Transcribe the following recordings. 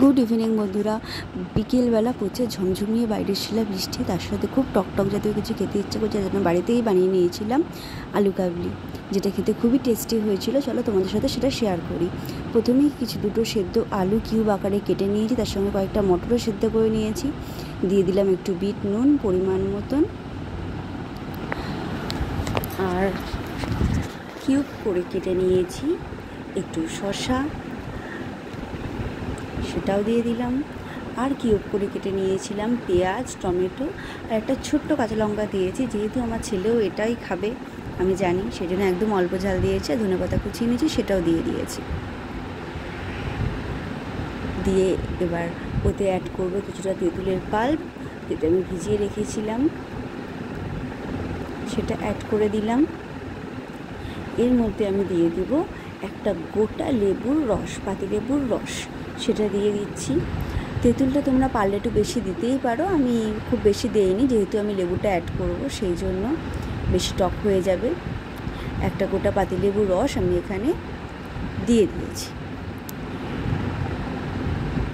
Good evening বন্ধুরা। বিকেলবেলা প্রচুর ঝমঝমিয়ে বাইরের শিলা বৃষ্টি, তার সাথে খুব টকটক জাতীয় কিছু খেতে ইচ্ছা করছে, যার জন্য বাড়িতেই বানিয়ে নিয়েছিলাম আলু কাবলি, যেটা খেতে খুবই টেস্টি হয়েছিল। চলো তোমাদের সাথে সেটা শেয়ার করি। প্রথমেই দুটো সেদ্ধ আলু কিউব আকারে কেটে নিয়েছি, তার সঙ্গে কয়েকটা মটরও সেদ্ধ করে নিয়েছি। দিয়ে দিলাম একটু বিট নুন পরিমাণ মতন, আর কিউব করে কেটে নিয়েছি একটু শসা, সেটাও দিয়ে দিলাম। আর কিউব করে কেটে নিয়েছিলাম পেঁয়াজ, টমেটো আর একটা ছোট্ট কাঁচা লঙ্কা দিয়েছি, যেহেতু আমার ছেলেও এটাই খাবে আমি জানি, সেই জন্য একদম অল্প ঝাল দিয়েছি। আর ধনেপাতা কুচিয়ে নিয়েছি, সেটাও দিয়ে দিয়েছি। দিয়ে এবার ওতে অ্যাড করবো কিছুটা তেঁতুলের পাল্প, যেটা আমি ভিজিয়ে রেখেছিলাম, সেটা অ্যাড করে দিলাম। এর মধ্যে আমি দিয়ে দেবো একটা গোটা লেবুর রস, পাতিলেবুর রস, সেটা দিয়ে দিচ্ছি। তেঁতুলটা তোমরা পারলে একটু বেশি দিতেই পারো, আমি খুব বেশি দেইনি, যেহেতু আমি লেবুটা অ্যাড করবো সেই জন্য বেশি টক হয়ে যাবে। একটা গোটা পাতিলেবুর রস আমি এখানে দিয়ে দিয়েছি।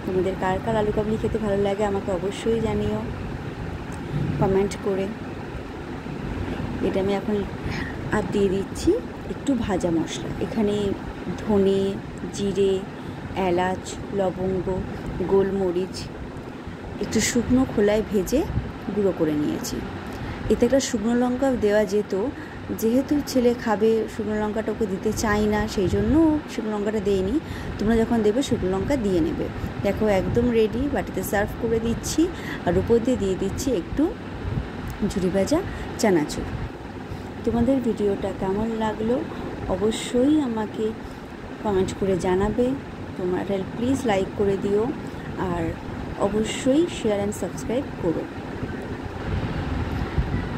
তোমাদের কার কার আলু কাবলি খেতে ভালো লাগে আমাকে অবশ্যই জানিও কমেন্ট করে। এটা আমি এখন আর দিয়ে দিচ্ছি একটু ভাজা মশলা, এখানে ধনে, জিরে, এলাচ, লবঙ্গ, গোলমরিচ একটু শুকনো খোলায় ভেজে গুঁড়ো করে নিয়েছি। এতে একটা শুকনো লঙ্কা দেওয়া যেত, যেহেতু ছেলে খাবে শুকনো লঙ্কাটা ওকে দিতে চাই না, সেই জন্য শুকনো লঙ্কাটা দেইনি। তোমরা যখন দেবে শুকনো লঙ্কা দিয়ে নেবে। দেখো একদম রেডি, বাটিতে সার্ভ করে দিচ্ছি। আর উপর দিয়ে দিচ্ছি একটু ঝুরি ভাজা চানাচুর। তোমাদের ভিডিওটা কেমন লাগলো অবশ্যই আমাকে কমেন্ট করে জানাবে। তোমরা প্লিজ লাইক করে দিও, আর অবশ্যই শেয়ার অ্যান্ড সাবস্ক্রাইব করো।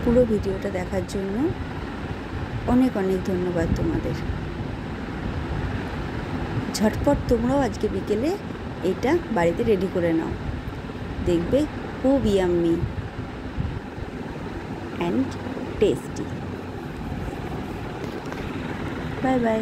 পুরো ভিডিওটা দেখার জন্য অনেক অনেক ধন্যবাদ তোমাদের। ঝটপট তোমরাও আজকে বিকেলে এটা বাড়িতে রেডি করে নাও, দেখবে খুব yummy and tasty. Bye bye.